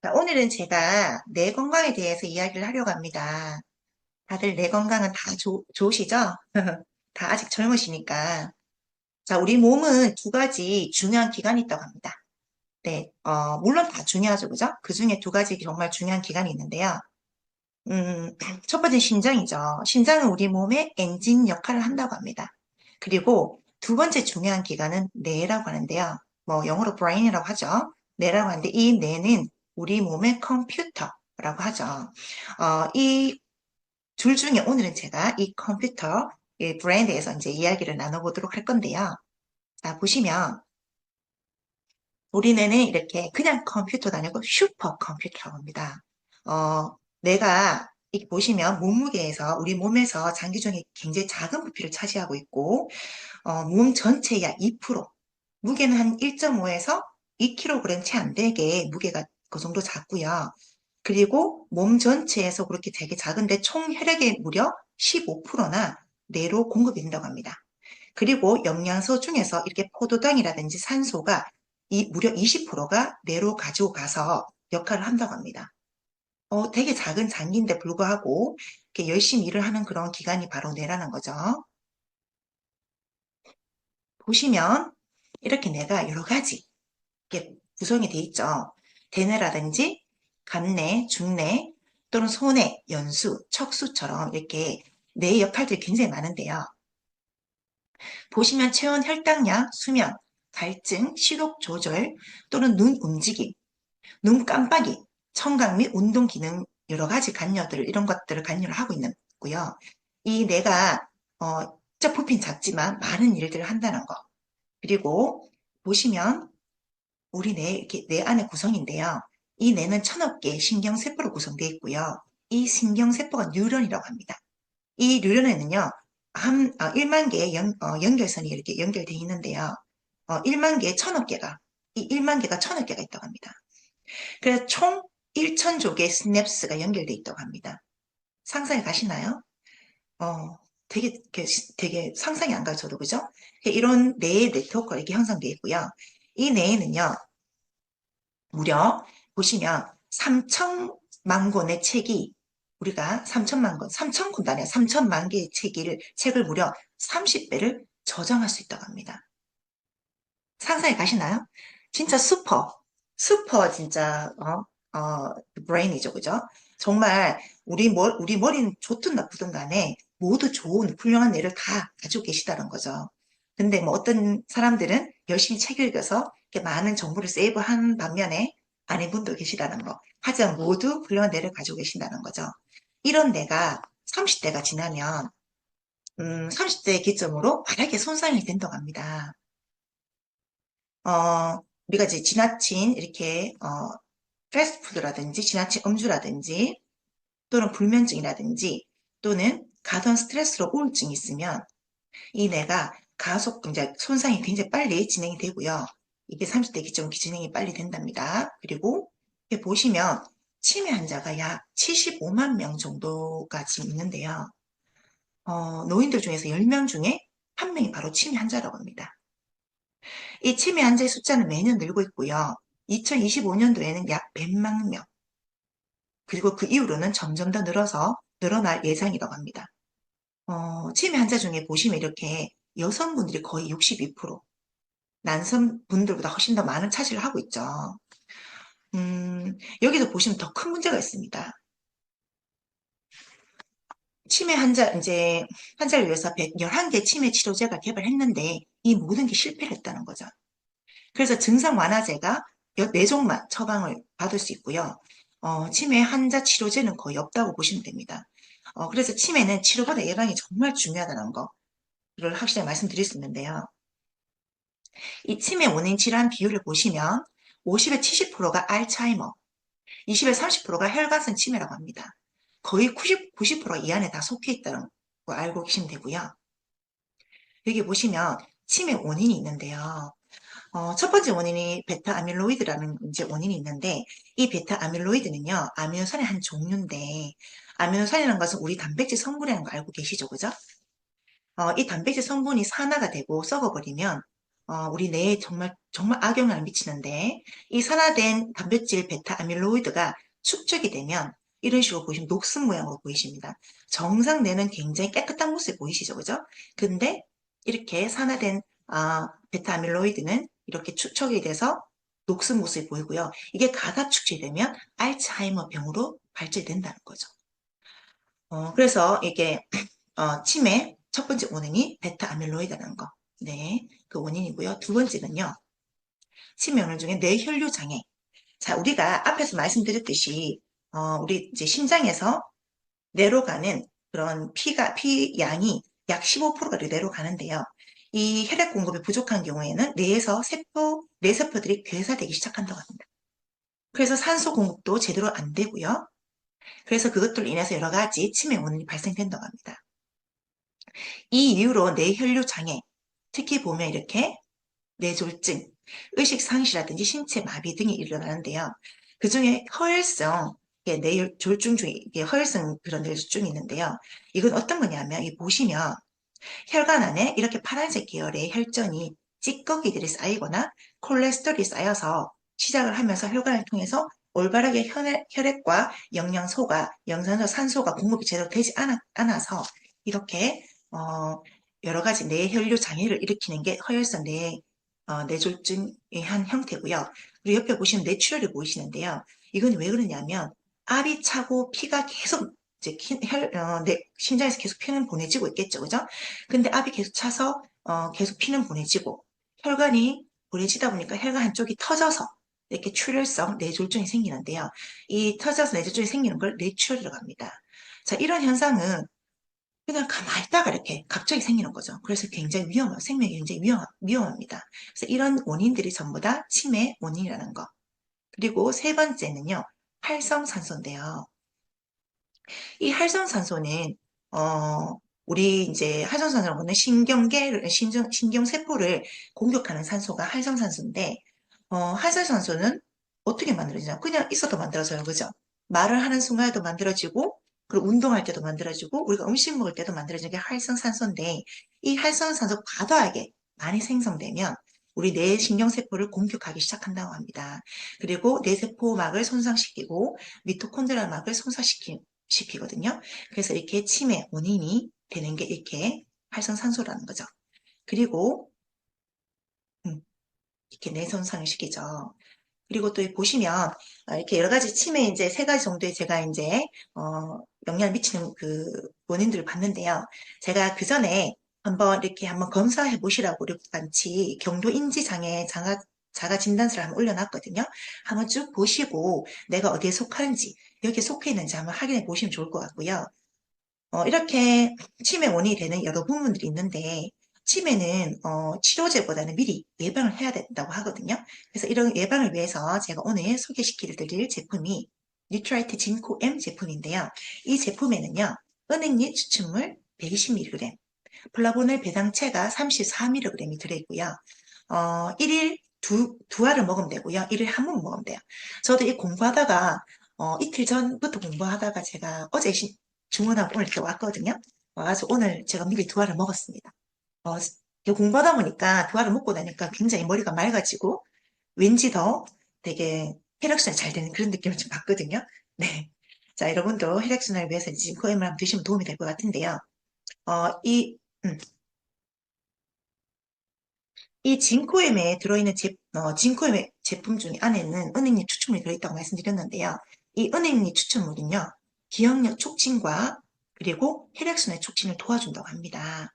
자, 오늘은 제가 뇌 건강에 대해서 이야기를 하려고 합니다. 다들 뇌 건강은 다 좋으시죠? 다 아직 젊으시니까. 자, 우리 몸은 두 가지 중요한 기관이 있다고 합니다. 네, 물론 다 중요하죠, 그죠? 그 중에 두 가지 정말 중요한 기관이 있는데요. 첫 번째 심장이죠. 심장은 우리 몸의 엔진 역할을 한다고 합니다. 그리고 두 번째 중요한 기관은 뇌라고 하는데요. 뭐 영어로 brain이라고 하죠. 뇌라고 하는데 이 뇌는 우리 몸의 컴퓨터라고 하죠. 이 둘 중에 오늘은 제가 이 컴퓨터, 이 브레인에 대해서 이제 이야기를 나눠보도록 할 건데요. 자, 보시면 우리 뇌는 이렇게 그냥 컴퓨터도 아니고 슈퍼 컴퓨터라고 합니다. 뇌가 이 보시면 몸무게에서 우리 몸에서 장기 중에 굉장히 작은 부피를 차지하고 있고 몸 전체의 약 2%, 무게는 한 1.5에서 2kg 채 안 되게 무게가 그 정도 작고요. 그리고 몸 전체에서 그렇게 되게 작은데 총 혈액의 무려 15%나 뇌로 공급이 된다고 합니다. 그리고 영양소 중에서 이렇게 포도당이라든지 산소가 무려 20%가 뇌로 가지고 가서 역할을 한다고 합니다. 되게 작은 장기인데 불구하고 이렇게 열심히 일을 하는 그런 기관이 바로 뇌라는 거죠. 보시면 이렇게 뇌가 여러 가지 이렇게 구성이 돼 있죠. 대뇌라든지 간뇌, 중뇌 또는 소뇌, 연수, 척수처럼 이렇게 뇌 역할들이 굉장히 많은데요. 보시면 체온 혈당량, 수면, 갈증, 식욕 조절 또는 눈 움직임, 눈 깜빡이, 청각 및 운동 기능 여러 가지 간녀들 이런 것들을 간녀를 하고 있고요. 이 뇌가 진짜 부피는 작지만 많은 일들을 한다는 거. 그리고 보시면 우리 뇌 이렇게 뇌 안의 구성인데요. 이 뇌는 1000억 개의 신경세포로 구성되어 있고요. 이 신경세포가 뉴런이라고 합니다. 이 뉴런에는요, 1만 개의 연결선이 이렇게 연결되어 있는데요. 1만 개에 1000억 개가, 이 1만 개가 1000억 개가 있다고 합니다. 그래서 총 1000조 개의 스냅스가 연결되어 있다고 합니다. 상상이 가시나요? 어, 되게 상상이 안 가요, 저도, 그죠? 이런 뇌의 네트워크가 이렇게 형성되어 있고요. 이 뇌에는요, 무려 보시면 3천만 권의 책이 우리가 3천만 권, 3천 권도 아니야. 3천만 개의 책을 무려 30배를 저장할 수 있다고 합니다. 상상이 가시나요? 진짜 슈퍼 진짜 브레인이죠, 그죠? 정말 우리 머리는 좋든 나쁘든 간에 모두 좋은 훌륭한 뇌를 다 가지고 계시다는 거죠. 근데 뭐 어떤 사람들은 열심히 책 읽어서 이렇게 많은 정보를 세이브한 반면에 아닌 분도 계시다는 거. 하지만 모두 훌륭한 뇌를 가지고 계신다는 거죠. 이런 뇌가 30대가 지나면 30대 기점으로 만약에 손상이 된다고 합니다. 우리가 이제 지나친 이렇게 패스트푸드라든지 지나친 음주라든지 또는 불면증이라든지 또는 가던 스트레스로 우울증이 있으면 이 뇌가 가속 이제 손상이 굉장히 빨리 진행이 되고요. 이게 30대 기점 진행이 빨리 된답니다. 그리고 이렇게 보시면 치매 환자가 약 75만 명 정도가 지금 있는데요. 노인들 중에서 10명 중에 한 명이 바로 치매 환자라고 합니다. 이 치매 환자의 숫자는 매년 늘고 있고요. 2025년도에는 약 100만 명, 그리고 그 이후로는 점점 더 늘어날 예정이라고 합니다. 치매 환자 중에 보시면 이렇게 여성분들이 거의 62%, 남성분들보다 훨씬 더 많은 차지를 하고 있죠. 여기서 보시면 더 큰 문제가 있습니다. 치매 환자를 위해서 111개 치매 치료제가 개발했는데 이 모든 게 실패를 했다는 거죠. 그래서 증상 완화제가 4종만 처방을 받을 수 있고요. 치매 환자 치료제는 거의 없다고 보시면 됩니다. 그래서 치매는 치료보다 예방이 정말 중요하다는 거를 확실히 말씀드릴 수 있는데요. 이 치매 원인 질환 비율을 보시면 50에 70%가 알츠하이머, 20에 30%가 혈관성 치매라고 합니다. 거의 90%이 안에 다 속해 있다는 거 알고 계시면 되고요. 여기 보시면 치매 원인이 있는데요. 첫 번째 원인이 베타 아밀로이드라는 이제 원인이 있는데 이 베타 아밀로이드는요, 아미노산의 한 종류인데 아미노산이라는 것은 우리 단백질 성분이라는 거 알고 계시죠, 그죠? 이 단백질 성분이 산화가 되고 썩어버리면 우리 뇌에 정말 악영향을 미치는데, 이 산화된 단백질 베타 아밀로이드가 축적이 되면 이런 식으로 보시면 녹슨 모양으로 보이십니다. 정상 뇌는 굉장히 깨끗한 모습이 보이시죠, 그죠? 근데 이렇게 산화된 베타 아밀로이드는 이렇게 축적이 돼서 녹슨 모습이 보이고요. 이게 가다 축적이 되면 알츠하이머 병으로 발전이 된다는 거죠. 그래서 이게 치매 첫 번째 원인이 베타 아밀로이드라는 거. 네, 그 원인이고요. 두 번째는요. 치매 원인 중에 뇌혈류 장애. 자, 우리가 앞에서 말씀드렸듯이 우리 이제 심장에서 뇌로 가는 그런 피 양이 약 15%가 뇌로 가는데요. 이 혈액 공급이 부족한 경우에는 뇌에서 뇌세포들이 괴사되기 시작한다고 합니다. 그래서 산소 공급도 제대로 안 되고요. 그래서 그것들로 인해서 여러 가지 치매 원인이 발생된다고 합니다. 이 이후로 뇌혈류 장애, 특히 보면 이렇게 뇌졸중, 의식상실이라든지 신체 마비 등이 일어나는데요. 그 중에 허혈성, 뇌졸중 중에 허혈성 그런 뇌졸중이 있는데요. 이건 어떤 거냐면, 이 보시면 혈관 안에 이렇게 파란색 계열의 혈전이 찌꺼기들이 쌓이거나 콜레스테롤이 쌓여서 시작을 하면서 혈관을 통해서 올바르게 혈액과 영양소가, 영산소, 산소가 공급이 제대로 되지 않아서 이렇게 여러 가지 뇌혈류 장애를 일으키는 게 허혈성 뇌졸중의 한 형태고요. 그리고 옆에 보시면 뇌출혈이 보이시는데요. 이건 왜 그러냐면 압이 차고 피가 계속 이제 심장에서 계속 피는 보내지고 있겠죠, 그죠? 근데 압이 계속 차서 계속 피는 보내지고 혈관이 보내지다 보니까 혈관 한쪽이 터져서 이렇게 출혈성 뇌졸중이 생기는데요. 이 터져서 뇌졸중이 생기는 걸 뇌출혈이라고 합니다. 자, 이런 현상은 그냥 가만히 있다가 이렇게 갑자기 생기는 거죠. 그래서 굉장히 생명이 굉장히 위험합니다. 그래서 이런 원인들이 전부 다 치매 원인이라는 거. 그리고 세 번째는요, 활성산소인데요. 이 활성산소는, 우리 이제 활성산소라고 하는 신경세포를 공격하는 산소가 활성산소인데, 활성산소는 어떻게 만들어지냐? 그냥 있어도 만들어져요. 그죠? 말을 하는 순간에도 만들어지고, 그리고 운동할 때도 만들어지고, 우리가 음식 먹을 때도 만들어지는 게 활성산소인데, 이 활성산소 과도하게 많이 생성되면 우리 뇌 신경세포를 공격하기 시작한다고 합니다. 그리고 뇌세포막을 손상시키고 미토콘드리아막을 손상시키거든요. 그래서 이렇게 치매 원인이 되는 게 이렇게 활성산소라는 거죠. 그리고 이렇게 뇌 손상을 시키죠. 그리고 또 보시면 이렇게 여러 가지 치매 이제 세 가지 정도의 제가 이제 영향을 미치는 그 원인들을 봤는데요. 제가 그 전에 한번 검사해 보시라고 우리 같이 경도 인지 장애 자가 진단서를 한번 올려놨거든요. 한번 쭉 보시고 내가 어디에 속하는지 여기에 속해 있는지 한번 확인해 보시면 좋을 것 같고요. 이렇게 치매 원인이 되는 여러 부분들이 있는데 치매는 치료제보다는 미리 예방을 해야 된다고 하거든요. 그래서 이런 예방을 위해서 제가 오늘 소개시켜 드릴 제품이 뉴트라이트 진코 M 제품인데요. 이 제품에는요. 은행잎 추출물 120mg, 플라보놀 배당체가 34mg이 들어있고요. 1일 두 알을 먹으면 되고요. 1일 한 번 먹으면 돼요. 저도 이 공부하다가 이틀 전부터 공부하다가 제가 어제 주문하고 오늘 이렇게 왔거든요. 와가지고 오늘 제가 미리 두 알을 먹었습니다. 공부하다 보니까 두 알을 먹고 나니까 굉장히 머리가 맑아지고 왠지 더 되게 혈액순환이 잘 되는 그런 느낌을 좀 받거든요. 네. 자, 여러분도 혈액순환을 위해서 진코엠을 한번 드시면 도움이 될 것 같은데요. 어, 이, 음, 이 진코엠에 들어있는 진코엠의 제품 중에 안에는 은행잎 추출물이 들어있다고 말씀드렸는데요. 이 은행잎 추출물은요, 기억력 촉진과 그리고 혈액순환 촉진을 도와준다고 합니다.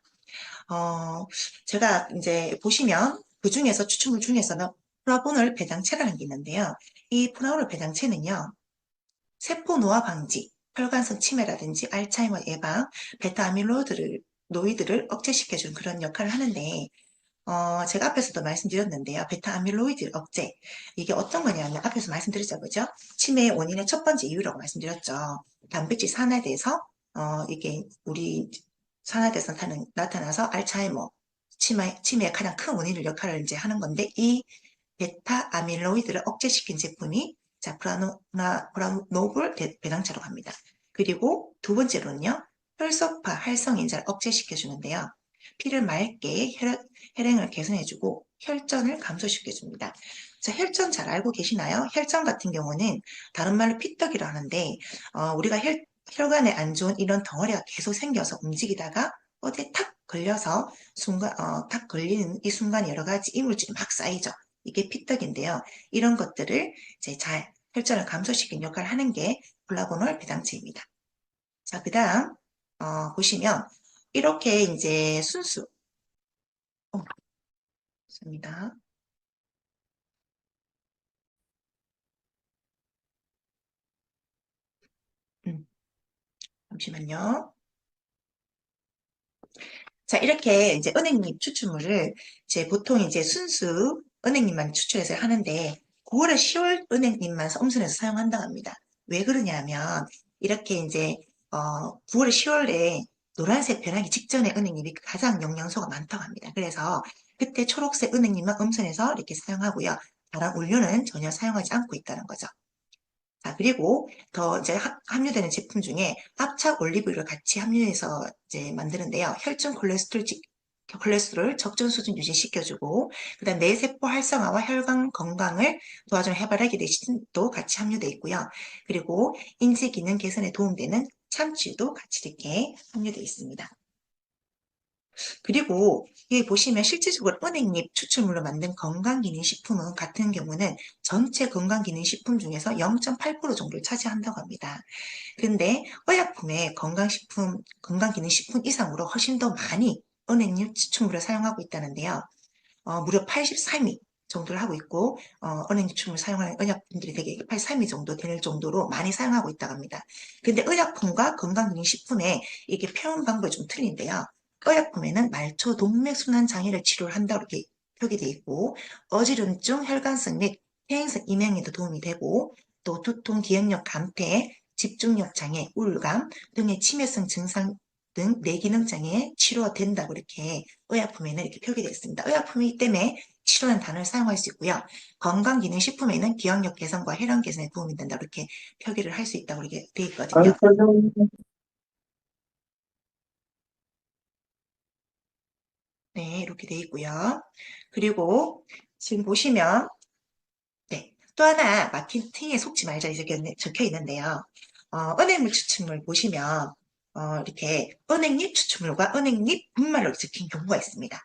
제가 이제 보시면 그 중에서 추출물 중에서는 플라보놀 배당체라는 게 있는데요. 이 플라보놀 배당체는요, 세포 노화 방지, 혈관성 치매라든지 알츠하이머 예방, 베타 아밀로이드를 억제시켜주는 그런 역할을 하는데, 제가 앞에서도 말씀드렸는데요. 베타 아밀로이드 억제. 이게 어떤 거냐면, 앞에서 말씀드렸죠, 그죠? 치매의 원인의 첫 번째 이유라고 말씀드렸죠. 단백질 산화돼서, 이게 우리 산화돼서 나타나서 알츠하이머, 치매의 가장 큰 원인을 역할을 이제 하는 건데, 이 베타 아밀로이드를 억제시킨 제품이 자, 브라노블 배당차라고 합니다. 그리고 두 번째로는요, 혈소파 활성인자를 억제시켜주는데요. 피를 맑게 혈행을 개선해주고 혈전을 감소시켜줍니다. 자, 혈전 잘 알고 계시나요? 혈전 같은 경우는 다른 말로 피떡이라 하는데 우리가 혈관에 안 좋은 이런 덩어리가 계속 생겨서 움직이다가 어디에 탁 걸려서 탁 걸리는 이 순간 여러 가지 이물질이 막 쌓이죠. 이게 피떡인데요. 이런 것들을 이제 잘 혈전을 감소시키는 역할을 하는 게 플라보놀 배당체입니다. 자, 그 다음 보시면 이렇게 이제 순수 있습니다. 음, 잠시만요. 자, 이렇게 이제 은행잎 추출물을 이제 보통 이제 순수 은행잎만 추출해서 하는데 9월에 10월 은행잎만 엄선해서 사용한다고 합니다. 왜 그러냐면 이렇게 이제 9월, 10월에 노란색 변하기 직전에 은행잎이 가장 영양소가 많다고 합니다. 그래서 그때 초록색 은행잎만 엄선해서 이렇게 사용하고요. 다른 원료는 전혀 사용하지 않고 있다는 거죠. 자, 그리고 더 이제 함유되는 제품 중에 합착 올리브유를 같이 함유해서 이제 만드는데요. 혈중 콜레스테롤 적정 수준 유지시켜주고, 그다음 뇌세포 활성화와 혈관 건강을 도와주는 해바라기 대신도 같이 함유되어 있고요. 그리고 인지 기능 개선에 도움되는 참치도 같이 이렇게 함유되어 있습니다. 그리고 여기 보시면 실질적으로 은행잎 추출물로 만든 건강기능식품은 같은 경우는 전체 건강기능식품 중에서 0.8% 정도를 차지한다고 합니다. 근데 의약품에 건강기능식품 이상으로 훨씬 더 많이 은행잎 추출물을 사용하고 있다는데요. 무려 83위 정도를 하고 있고 은행추를 사용하는 의약품들이 되게 83위 정도 될 정도로 많이 사용하고 있다고 합니다. 근데 의약품과 건강기능식품에 이게 표현 방법이 좀 틀린데요. 의약품에는 말초 동맥순환 장애를 치료를 한다고 이렇게 표기되어 있고 어지럼증, 혈관성 및 폐행성 이명에도 도움이 되고 또 두통, 기억력 감퇴, 집중력 장애, 우울감 등의 치매성 증상 등 뇌기능 장애 치료된다고 이렇게 의약품에는 이렇게 표기되어 있습니다. 의약품이기 때문에 치료는 단어를 사용할 수 있고요. 건강기능식품에는 기억력 개선과 혈압 개선에 도움이 된다 이렇게 표기를 할 수 있다고 이렇게 되어 있거든요. 네, 이렇게 되어 있고요. 그리고 지금 보시면 네, 또 하나 마케팅에 속지 말자 이렇게 적혀 있는데요. 은행물 추출물 보시면 이렇게 은행잎 추출물과 은행잎 분말로 적힌 경우가 있습니다.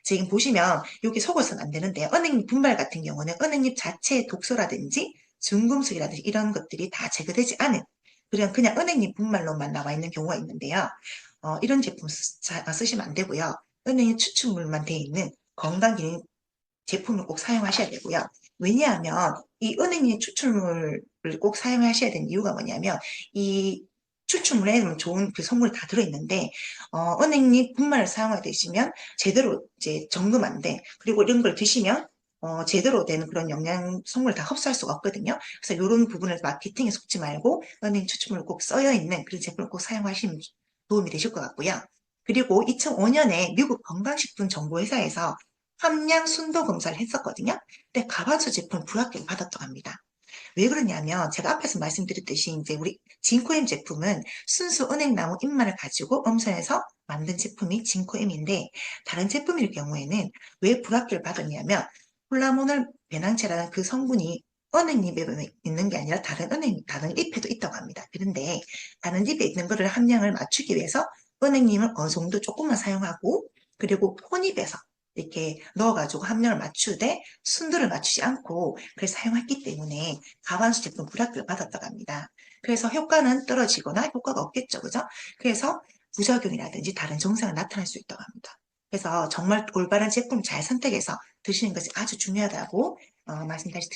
지금 보시면 여기 속어서는 안 되는데 은행잎 분말 같은 경우는 은행잎 자체의 독소라든지 중금속이라든지 이런 것들이 다 제거되지 않은 그냥 은행잎 분말로만 나와 있는 경우가 있는데요. 이런 제품 쓰시면 안 되고요. 은행잎 추출물만 되어 있는 건강기능 제품을 꼭 사용하셔야 되고요. 왜냐하면 이 은행잎 추출물을 꼭 사용하셔야 되는 이유가 뭐냐면 이 추출물에는 좋은 그 성분이 다 들어있는데 은행잎 분말을 사용하게 되시면 제대로 이제 점검 안 돼. 그리고 이런 걸 드시면 제대로 된 그런 영양 성분을 다 흡수할 수가 없거든요. 그래서 이런 부분을 마케팅에 속지 말고 은행 추출물을 꼭 써여 있는 그런 제품을 꼭 사용하시면 도움이 되실 것 같고요. 그리고 2005년에 미국 건강식품정보회사에서 함량 순도 검사를 했었거든요. 근데 가반수 제품 불합격을 받았다고 합니다. 왜 그러냐면 제가 앞에서 말씀드렸듯이 이제 우리 진코엠 제품은 순수 은행나무 잎만을 가지고 엄선해서 만든 제품이 진코엠인데 다른 제품일 경우에는 왜 불합격을 받았냐면 콜라모놀 배낭체라는 그 성분이 은행잎에 있는 게 아니라 다른 잎에도 있다고 합니다. 그런데 다른 잎에 있는 거를 함량을 맞추기 위해서 은행잎을 어느 정도 조금만 사용하고 그리고 혼입해서 이렇게 넣어가지고 함량을 맞추되 순도를 맞추지 않고 그걸 사용했기 때문에 가반수 제품 불합격을 받았다고 합니다. 그래서 효과는 떨어지거나 효과가 없겠죠. 그죠? 그래서 부작용이라든지 다른 증상이 나타날 수 있다고 합니다. 그래서 정말 올바른 제품 잘 선택해서 드시는 것이 아주 중요하다고 말씀 다시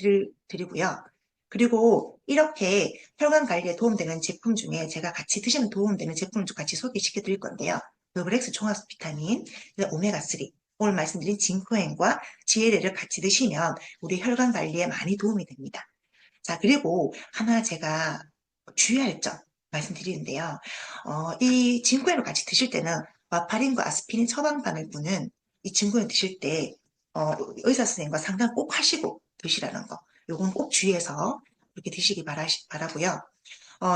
드리고요. 그리고 이렇게 혈관 관리에 도움되는 제품 중에 제가 같이 드시면 도움되는 제품을 좀 같이 소개시켜 드릴 건데요. 더블엑스 종합 비타민, 오메가3, 오늘 말씀드린 징크엔과 지혜레를 같이 드시면 우리 혈관 관리에 많이 도움이 됩니다. 자, 그리고 하나 제가 주의할 점 말씀드리는데요. 이 진코엔을 같이 드실 때는 와파린과 아스피린 처방받을 분은 이 진코엔 드실 때 의사 선생님과 상담 꼭 하시고 드시라는 거. 요건 꼭 주의해서 그렇게 드시기 바라고요.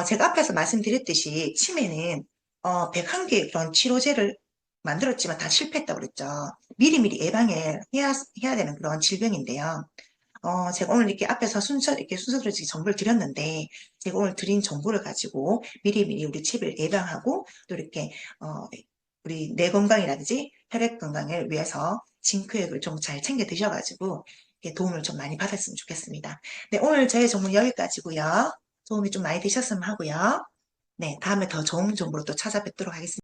제가 앞에서 말씀드렸듯이 치매는 101개의 그런 치료제를 만들었지만 다 실패했다고 그랬죠. 미리미리 예방을 해야 되는 그런 질병인데요. 제가 오늘 이렇게 앞에서 이렇게 순서대로 정보를 드렸는데, 제가 오늘 드린 정보를 가지고 미리미리 우리 치매를 예방하고, 또 이렇게, 우리 뇌 건강이라든지 혈액 건강을 위해서 징크액을 좀 잘 챙겨 드셔가지고, 이렇게 도움을 좀 많이 받았으면 좋겠습니다. 네, 오늘 저의 정보는 여기까지고요. 도움이 좀 많이 되셨으면 하고요. 네, 다음에 더 좋은 정보로 또 찾아뵙도록 하겠습니다.